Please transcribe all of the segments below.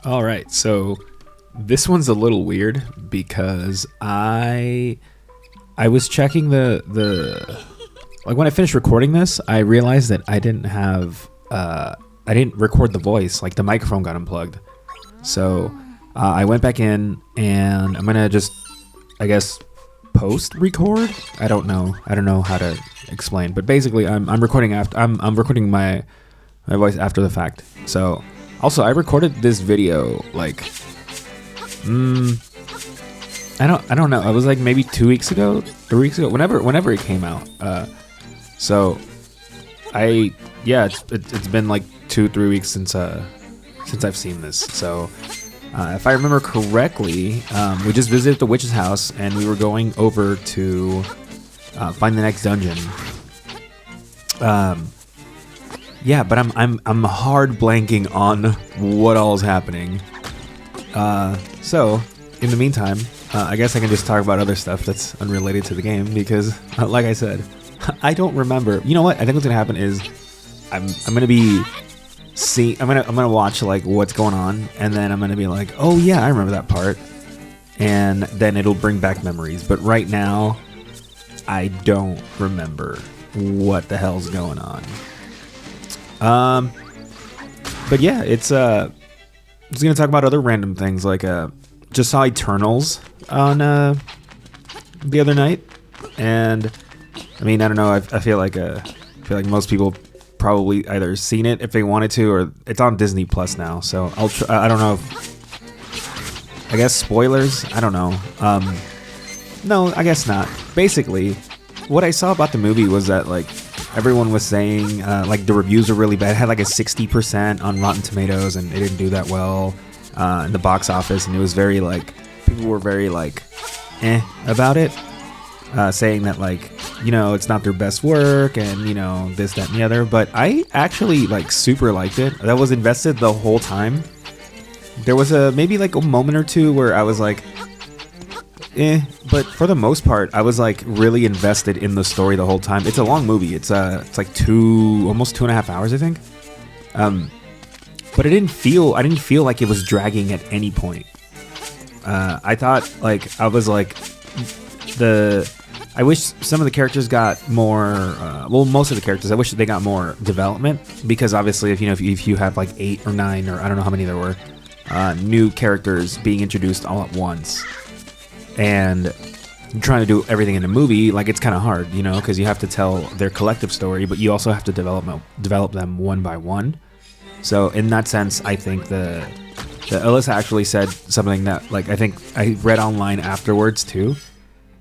All right, so this one's a little weird because I was checking the like when I finished recording this, I realized that I didn't record the voice, like the microphone got unplugged. So I went back in and I'm gonna just, I guess, post record. I don't know how to explain, but basically I'm recording after I'm recording my voice after the fact. So also I recorded this video like I don't know. It was like maybe 2 weeks ago, 3 weeks ago, whenever it came out. So it's been like 2-3 weeks since I've seen this. So if I remember correctly, we just visited the witch's house and we were going over to find the next dungeon. But I'm hard blanking on what all is happening. So in the meantime, I guess I can just talk about other stuff that's unrelated to the game because, like I said, I don't remember. You know what? I think what's gonna happen is I'm gonna watch like what's going on, and then I'm gonna be like, oh yeah, I remember that part, and then it'll bring back memories. But right now, I don't remember what the hell's going on. But yeah, I'm just gonna talk about other random things like just saw Eternals on the other night, and I mean I don't know. I feel like most people probably either seen it if they wanted to, or it's on Disney Plus now. So I don't know. I guess spoilers. I don't know. No, I guess not. Basically, what I saw about the movie was that like everyone was saying like the reviews are really bad. It had like a 60% on Rotten Tomatoes, and it didn't do that well in the box office, and it was very like people were very like about it, saying that like it's not their best work and this, that, and the other. But I actually like super liked it. I was invested the whole time. There was maybe like a moment or two where I was like but for the most part I was like really invested in the story the whole time. It's a long movie. It's like almost 2.5 hours I think. But I didn't feel like it was dragging at any point. I thought like I was like I wish some of the characters got more. Most of the characters, I wish they got more development, because obviously, if you have like 8 or 9 or I don't know how many there were, new characters being introduced all at once, and trying to do everything in a movie, like it's kind of hard, because you have to tell their collective story, but you also have to develop them one by one. So in that sense, I think the Alyssa actually said something that like I think I read online afterwards too.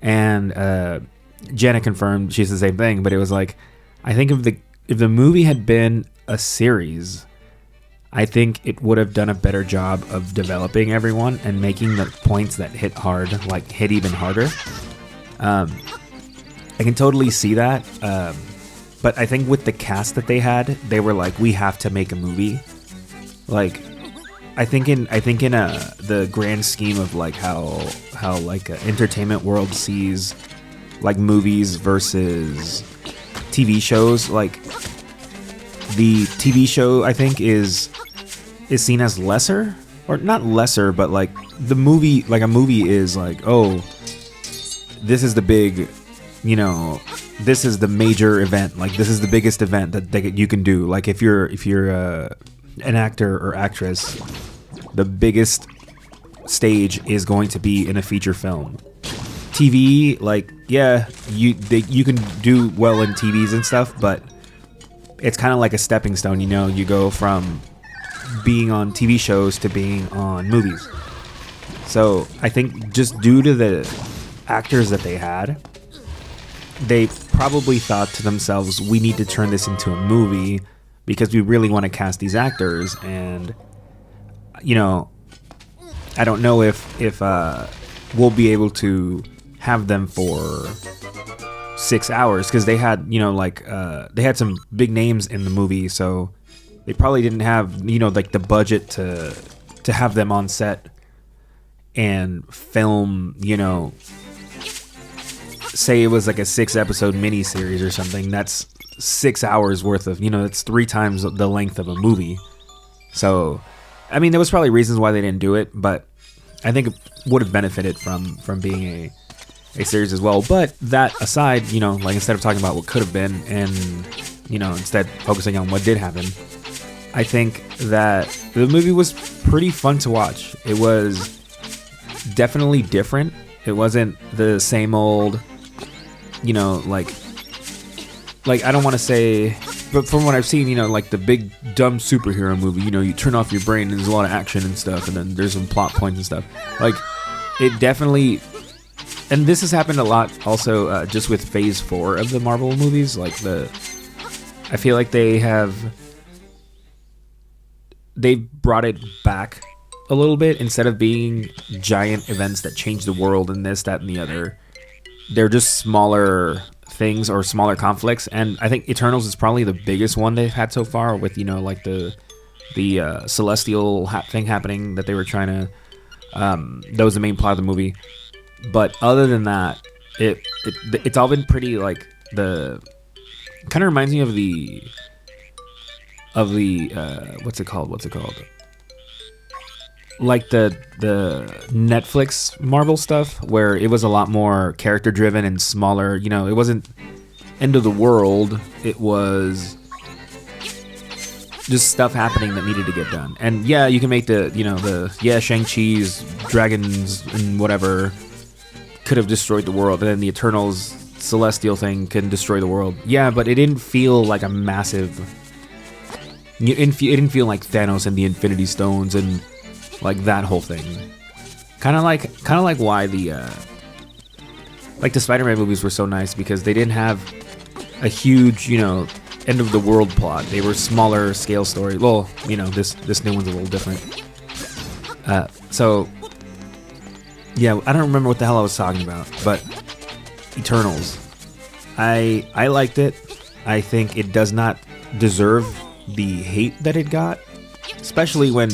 And Janet confirmed she's the same thing, but it was like, I think if the movie had been a series, I think it would have done a better job of developing everyone and making the points that hit hard, like hit even harder. I can totally see that, but I think with the cast that they had, they were like, we have to make a movie. Like, I think in the grand scheme of like how like entertainment world sees like movies versus TV shows, like the TV show I think is seen as lesser, or not lesser, but like the movie, like a movie is like, oh, this is the big, this is the major event, like this is the biggest event that you can do. Like if you're an actor or actress, the biggest stage is going to be in a feature film. TV, like, yeah, you can do well in TVs and stuff, but it's kind of like a stepping stone, you go from being on TV shows to being on movies. So I think just due to the actors that they had, they probably thought to themselves, we need to turn this into a movie because we really want to cast these actors. And I don't know if we'll be able to have them for 6 hours, because they had they had some big names in the movie, so they probably didn't have like the budget to have them on set and film, say it was like a 6-episode miniseries or something. That's 6 hours worth of, it's 3 times the length of a movie. So I mean, there was probably reasons why they didn't do it, but I think it would have benefited from being a series as well. But that aside, like instead of talking about what could have been and, instead focusing on what did happen, I think that the movie was pretty fun to watch. It was definitely different. It wasn't the same old, like I don't want to say, but from what I've seen, like the big dumb superhero movie, you turn off your brain and there's a lot of action and stuff, and then there's some plot points and stuff. Like, it definitely, and this has happened a lot also just with Phase 4 of the Marvel movies. Like I feel like they've brought it back a little bit. Instead of being giant events that change the world and this, that, and the other, they're just smaller things or smaller conflicts. And I think Eternals is probably the biggest one they've had so far, with like the celestial thing happening that they were trying to that was the main plot of the movie. But other than that, it's all been pretty, like, the kind of reminds me of the what's it called, like the Netflix Marvel stuff, where it was a lot more character driven and smaller. It wasn't end of the world. It was just stuff happening that needed to get done. And yeah, you can make Shang-Chi's dragons and whatever could have destroyed the world, and then the Eternals celestial thing can destroy the world. Yeah, but it didn't feel like a massive. It didn't feel like Thanos and the Infinity Stones and like that whole thing. Kind of like why the Spider-Man movies were so nice, because they didn't have a huge, end of the world plot. They were smaller scale story. Well, this new one's a little different. So yeah, I don't remember what the hell I was talking about, but Eternals. I liked it. I think it does not deserve the hate that it got, especially when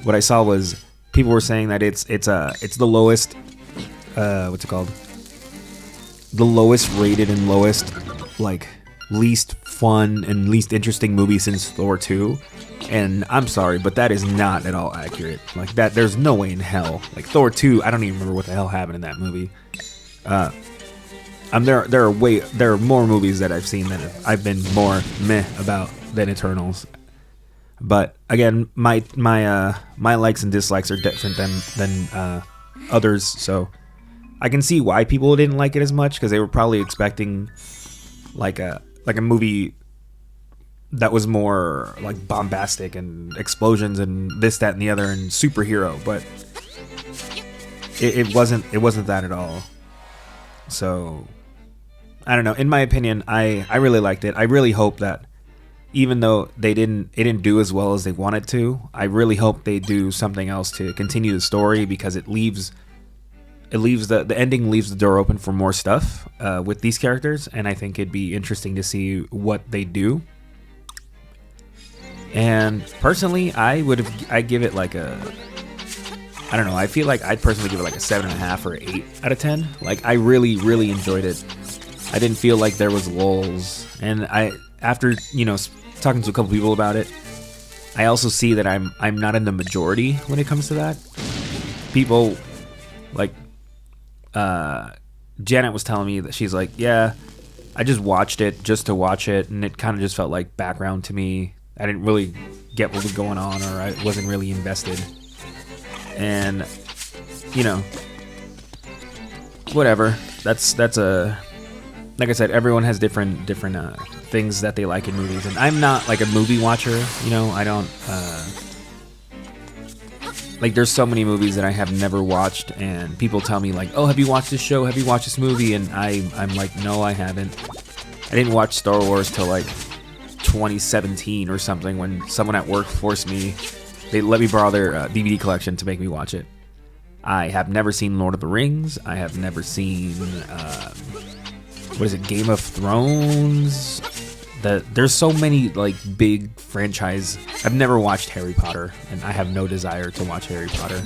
what I saw was people were saying that it's the lowest what's it called, the lowest rated and lowest, like, least fun and least interesting movie since Thor 2. And I'm sorry, but that is not at all accurate. Like, that, there's no way in hell. Like, Thor 2, I don't even remember what the hell happened in that movie. There are more movies that I've seen that I've been more meh about than Eternals. But again, my likes and dislikes are different than others, so I can see why people didn't like it as much, because they were probably expecting like a movie that was more like bombastic and explosions and this, that, and the other, and superhero. But it wasn't that at all. So I don't know. In my opinion, I really liked it. I really hope that, even though it didn't do as well as they wanted to, I really hope they do something else to continue the story, because the ending leaves the door open for more stuff with these characters, and I think it'd be interesting to see what they do. And personally, I'd give it like I don't know, I feel like I'd personally give it like a 7.5 or 8 out of 10. Like, I really, really enjoyed it. I didn't feel like there was lulls, and after talking to a couple people about it, I also see that I'm not in the majority when it comes to that. People like Janet was telling me that she's like, yeah, I just watched it just to watch it, and it kind of just felt like background to me. I didn't really get what was going on, or I wasn't really invested. And whatever. That's a, like I said, everyone has different things that they like in movies, and I'm not like a movie watcher. I don't like, there's so many movies that I have never watched, and people tell me like, oh, have you watched this show? Have you watched this movie? And I'm like, no, I haven't. I didn't watch Star Wars till like 2017 or something, when someone at work forced me. They let me borrow their DVD collection to make me watch it. I have never seen Lord of the Rings. I have never seen Game of Thrones. There's so many like big franchise. I've never watched Harry Potter, and I have no desire to watch Harry Potter.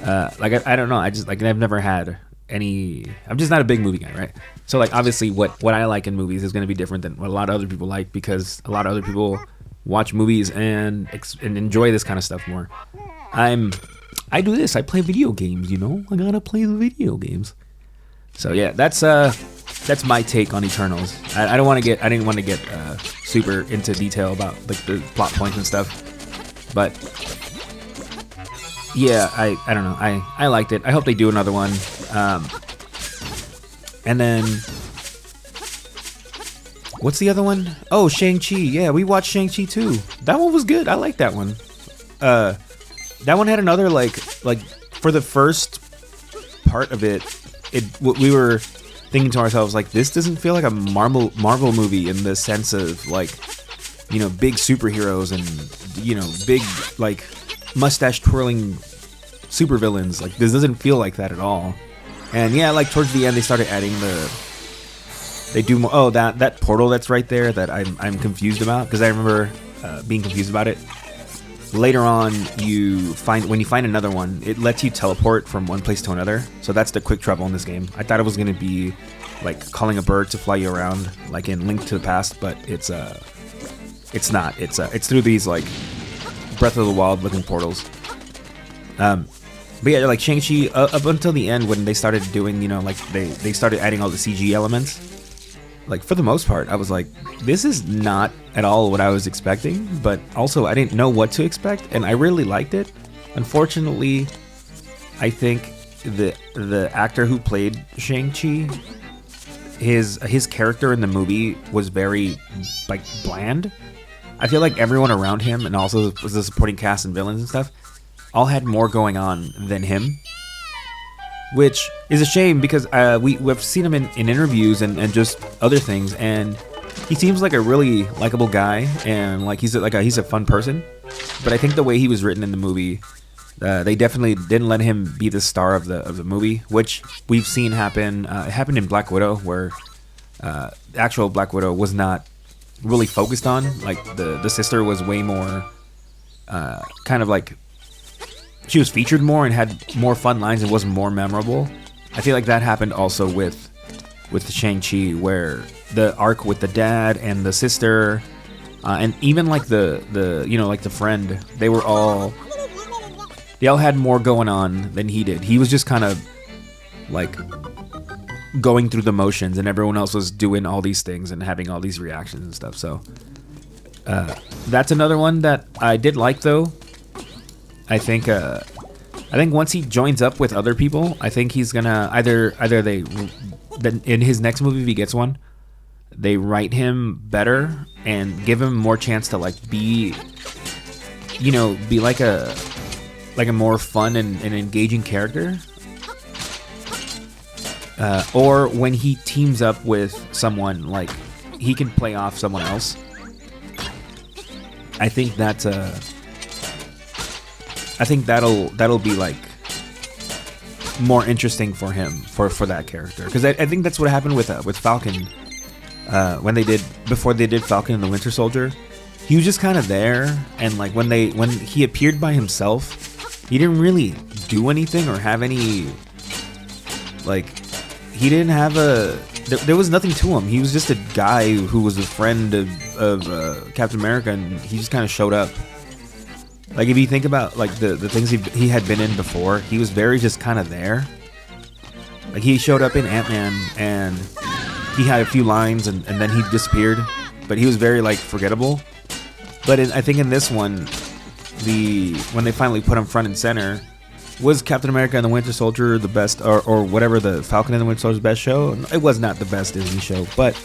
I don't know. I just, like, I've never had any. I'm just not a big movie guy, right? So like, obviously what I like in movies is going to be different than what a lot of other people like, because a lot of other people watch movies and enjoy this kind of stuff more. I do this. I play video games. You know, I gotta play the video games. So yeah, that's my take on Eternals. I didn't want to get super into detail about like the plot points and stuff, but yeah, I don't know. I liked it. I hope they do another one. And then what's the other one? Oh, Shang-Chi. Yeah, we watched Shang-Chi too. That one was good. I like that one. That one had another like for the first part of it, we were thinking to ourselves like, this doesn't feel like a Marvel movie in the sense of like, you know, big superheroes and, you know, big like mustache twirling supervillains. Like, this doesn't feel like that at all. And yeah, like towards the end they started adding they do more. Oh, that portal that's right there that I'm confused about, because I remember being confused about it. Later on, when you find another one, it lets you teleport from one place to another. So that's the quick travel in this game. I thought it was gonna be like calling a bird to fly you around, like in Link to the Past, but it's not. It's through these like Breath of the Wild looking portals. But yeah, like Shang-Chi, up until the end when they started doing, you know, like they started adding all the CG elements. Like, for the most part, I was like, this is not at all what I was expecting, but also I didn't know what to expect, and I really liked it. Unfortunately, I think the actor who played Shang-Chi, his character in the movie was very, like, bland. I feel like everyone around him, and also the supporting cast and villains and stuff, all had more going on than him. Which is a shame, because we've seen him in interviews and just other things, and he seems like a really likable guy, and like he's a fun person. But I think the way he was written in the movie, they definitely didn't let him be the star of the movie, which we've seen happen. It happened in Black Widow, where the actual Black Widow was not really focused on. Like the sister was way more kind of like, she was featured more and had more fun lines and was more memorable. I feel like that happened also with the Shang-Chi, where the arc with the dad and the sister, and even like the you know, like the friend, they all had more going on than he did. He was just kind of like going through the motions, and everyone else was doing all these things and having all these reactions and stuff. So that's another one that I did like, though. I think once he joins up with other people, I think he's gonna either in his next movie, if he gets one, they write him better and give him more chance to like be like a more fun and engaging character, or when he teams up with someone, like he can play off someone else. I think that'll be like more interesting for him, for that character, because I think that's what happened with Falcon before they did Falcon and the Winter Soldier. He was just kind of there, and like when he appeared by himself, he didn't really do anything or have any, like, he didn't have there was nothing to him. He was just a guy who was a friend of Captain America, and he just kind of showed up. Like, if you think about like the things he had been in before, he was very just kind of there. Like, he showed up in Ant-Man and he had a few lines and then he disappeared, but he was very like forgettable. But I think in this one, when they finally put him front and center, was Captain America and the Winter Soldier the best, or whatever, the Falcon and the Winter Soldier's best show? It was not the best Disney show, but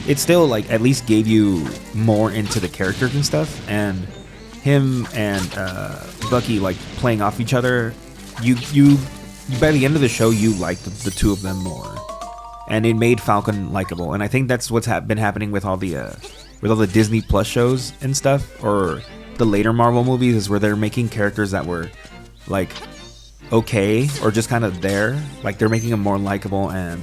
it still like at least gave you more into the characters and stuff, and him and Bucky like playing off each other. You by the end of the show, you liked the two of them more, and it made Falcon likable. And I think that's what's been happening with all the Disney Plus shows and stuff, or the later Marvel movies, is where they're making characters that were like okay or just kind of there. Like, they're making them more likable and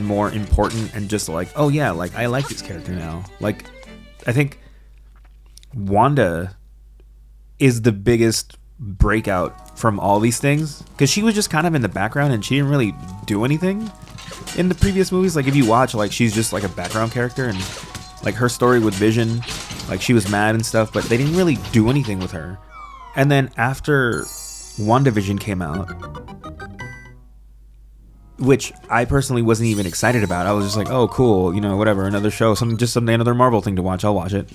more important, and just like, oh yeah, like I like this character now. Like, I think Wanda is the biggest breakout from all these things, because she was just kind of in the background and she didn't really do anything in the previous movies. Like, if you watch, like, she's just like a background character, and like her story with Vision Like she was mad and stuff, but they didn't really do anything with her. And then after WandaVision came out, which I personally wasn't even excited about. I was just like, oh, cool, you know, whatever, another show, another Marvel thing to watch. I'll watch it.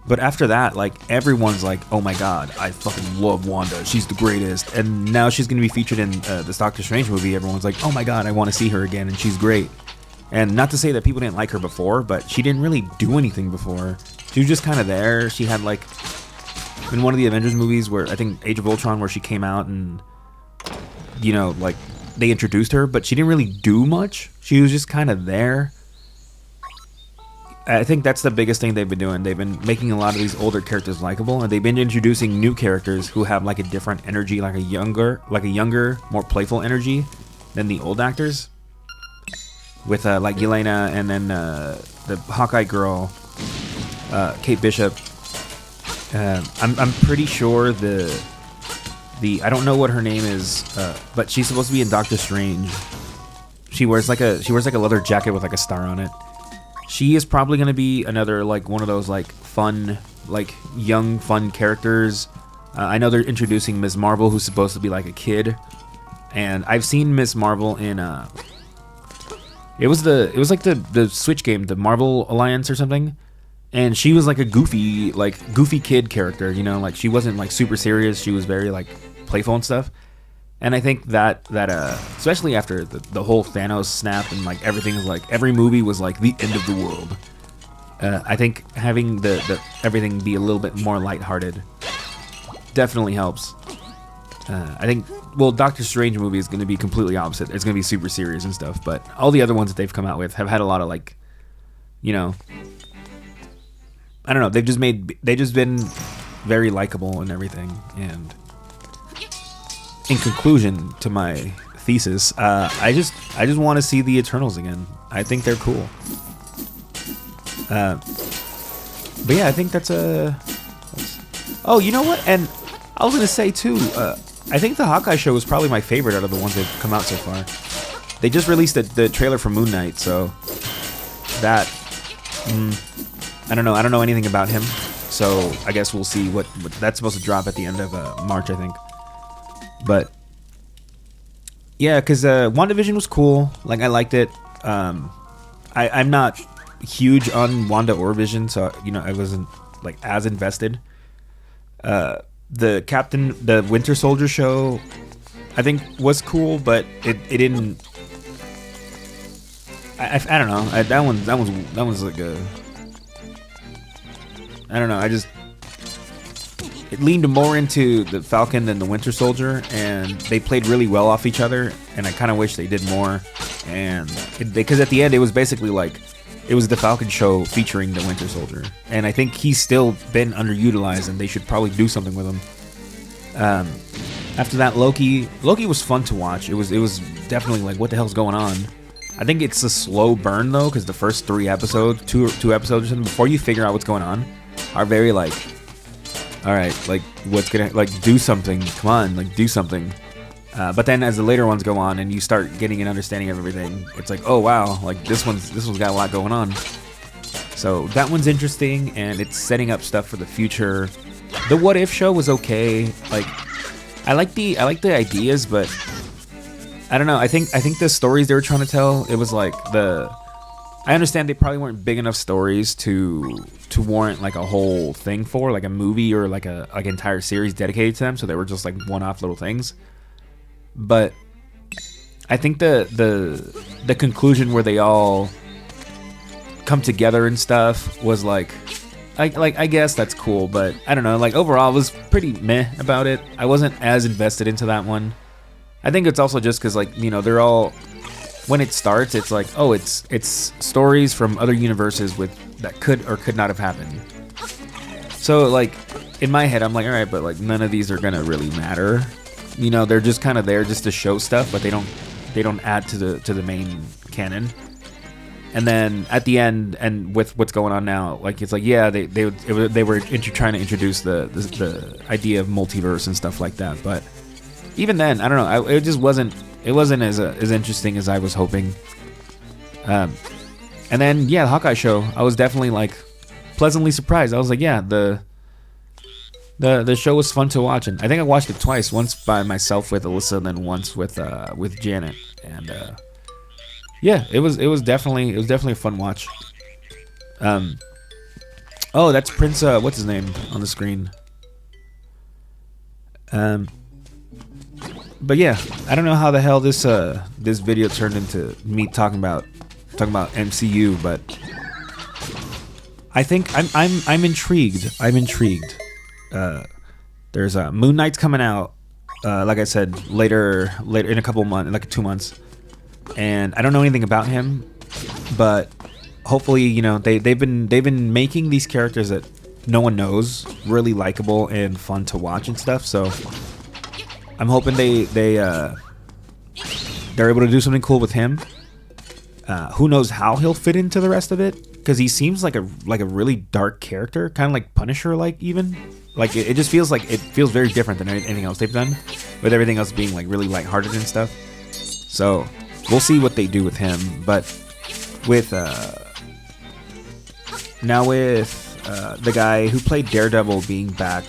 But after that, like, everyone's like, oh my god, I fucking love Wanda. She's the greatest. And now she's going to be featured in this Doctor Strange movie. Everyone's like, oh my god, I want to see her again, and she's great. And not to say that people didn't like her before, but she didn't really do anything before. She was just kind of there. She had, like, in one of the Avengers movies where, I think Age of Ultron, where she came out and, you know, like, they introduced her, but she didn't really do much. She was just kind of there. I think that's the biggest thing they've been doing. They've been making a lot of these older characters likable, and they've been introducing new characters who have like a different energy, like a younger, more playful energy than the old actors. With like Yelena, and then the Hawkeye girl, Kate Bishop. I'm pretty sure the I don't know what her name is, but she's supposed to be in Doctor Strange. She wears like a leather jacket with like a star on it. She is probably going to be another, like, one of those, like, fun, like, young, fun characters. I know they're introducing Ms. Marvel, who's supposed to be, like, a kid. And I've seen Ms. Marvel in, it was like the Switch game, the Marvel Alliance or something. And she was, like, a goofy kid character, you know? Like, she wasn't, like, super serious. She was very, like, playful and stuff. And I think that especially after the whole Thanos snap and like everything is like every movie was like the end of the world. I think having the everything be a little bit more lighthearted definitely helps. I think Doctor Strange movie is going to be completely opposite. It's going to be super serious and stuff. But all the other ones that they've come out with have had a lot of like, you know, I don't know. They've just been very likable and everything. And in conclusion to my thesis, I just want to see the Eternals again. I think they're cool. But yeah, I think that's oh, you know what? And I was gonna say too. I think the Hawkeye show was probably my favorite out of the ones that've come out so far. They just released the trailer for Moon Knight, so that I don't know. I don't know anything about him, so I guess we'll see what that's supposed to drop at the end of March, I think. But yeah, because WandaVision was cool. Like, I liked it. I'm not huge on Wanda or Vision, so, you know, I wasn't like as invested. The Winter Soldier show, I think was cool, but it didn't. I don't know. That one's like a. I don't know. It leaned more into the Falcon than the Winter Soldier, and they played really well off each other, and I kind of wish they did more. And because at the end it was basically like it was the Falcon show featuring the Winter Soldier, and I think he's still been underutilized, and they should probably do something with him. After that, Loki was fun to watch. It was definitely like, what the hell's going on? I think it's a slow burn though, because the first 3 episodes, two episodes or something, before you figure out what's going on, are very like, all right, like, what's gonna, like, do something, come on, like, do something. But then as the later ones go on and you start getting an understanding of everything, it's like, oh wow, like this one's got a lot going on. So that one's interesting, and it's setting up stuff for the future. The What If show was okay. Like, I like the ideas, but I don't know. I think the stories they were trying to tell, it was like I understand they probably weren't big enough stories to warrant like a whole thing for like a movie or like a entire series dedicated to them. So they were just like one-off little things. But I think the conclusion where they all come together and stuff was like I guess that's cool, but I don't know. Like, overall, I was pretty meh about it. I wasn't as invested into that one. I think it's also just because, like, you know, they're all, when it starts, it's like, oh, it's stories from other universes that could or could not have happened. So, like, in my head, I'm like, all right, but like none of these are gonna really matter. You know, they're just kind of there just to show stuff, but they don't add to the main canon. And then at the end, and with what's going on now, like, it's like, yeah, they were trying to introduce the idea of multiverse and stuff like that. But even then, I don't know, it just wasn't as interesting as I was hoping. And then, yeah, the Hawkeye show, I was definitely like pleasantly surprised. I was like, yeah, the show was fun to watch, and I think I watched it twice. Once by myself with Alyssa, and then once with Janet. And yeah, it was definitely a fun watch. Oh, that's Prince. What's his name on the screen? But yeah, I don't know how the hell this video turned into me talking about MCU, but I think I'm intrigued. There's Moon Knight's coming out, like I said, later in a couple months, like 2 months, and I don't know anything about him, but hopefully, you know, they've been making these characters that no one knows really likable and fun to watch and stuff. So I'm hoping they're able to do something cool with him. Who knows how he'll fit into the rest of it? Because he seems like a really dark character, kind of like Punisher, like even like it just feels very different than anything else they've done, with everything else being like really lighthearted and stuff. So we'll see what they do with him. But with the guy who played Daredevil being back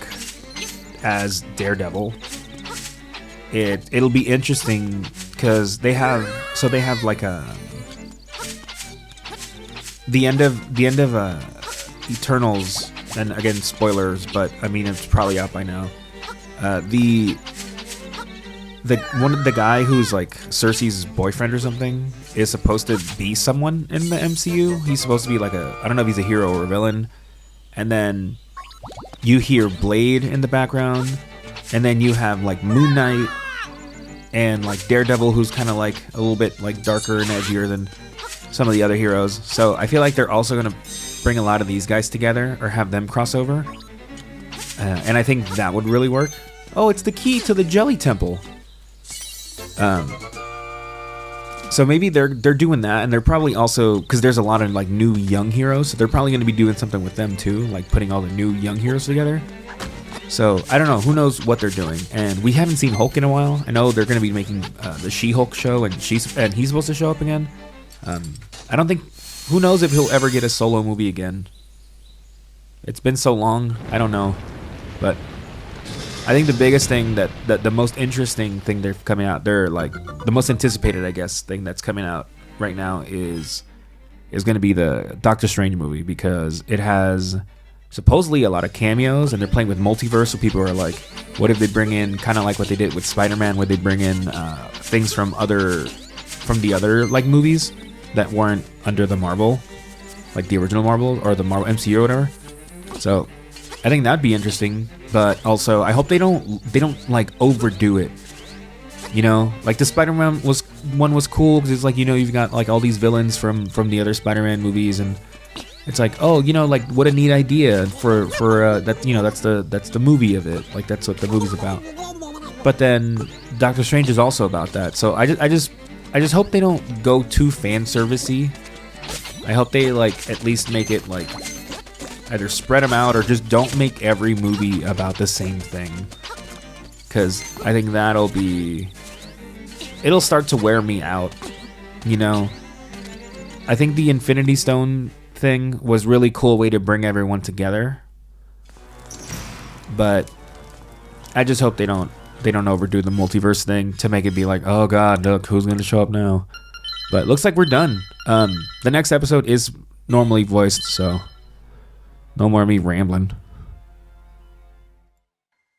as Daredevil, it'll be interesting because they have like the end of Eternals, and again spoilers, but I mean it's probably out by now. The guy who's like Cersei's boyfriend or something is supposed to be someone in the MCU. He's supposed to be like I don't know if he's a hero or a villain. And then you hear Blade in the background, and then you have like Moon Knight and like Daredevil, who's kind of like a little bit like darker and edgier than some of the other heroes. So I feel like they're also gonna bring a lot of these guys together or have them cross over, and I think that would really work. Oh, it's the key to the Jelly Temple. So maybe they're doing that, and they're probably also, because there's a lot of like new young heroes, so they're probably going to be doing something with them too, like putting all the new young heroes together. So I don't know, who knows what they're doing. And we haven't seen Hulk in a while. I know they're going to be making the She-Hulk show, and he's supposed to show up again. I don't think, who knows if he'll ever get a solo movie again. It's been so long, I don't know. But I think the biggest thing that the most interesting thing they're coming out, they're like the most anticipated, I guess, thing that's coming out right now is going to be the Doctor Strange movie, because it has supposedly a lot of cameos, and they're playing with multiverse. So people are like, what if they bring in kind of like what they did with Spider-Man, where they bring in things from the other like movies that weren't under the Marvel, like the original Marvel or the Marvel MCU or whatever. So I think that'd be interesting, but also I hope they don't like overdo it. You know, like the Spider-Man one was cool because it's like, you know, you've got like all these villains from the other Spider-Man movies, and it's like, oh, you know, like what a neat idea for that, you know, that's the movie of it, like that's what the movie's about. But then Doctor Strange is also about that, so I just hope they don't go too fan servicey. I hope they like at least make it like either spread them out or just don't make every movie about the same thing, because I think it'll start to wear me out, you know. I think the Infinity Stone thing was really cool way to bring everyone together, but I just hope they don't overdo the multiverse thing to make it be like, oh god, look who's gonna show up now. But it looks like we're done. The next episode is normally voiced, so no more me rambling.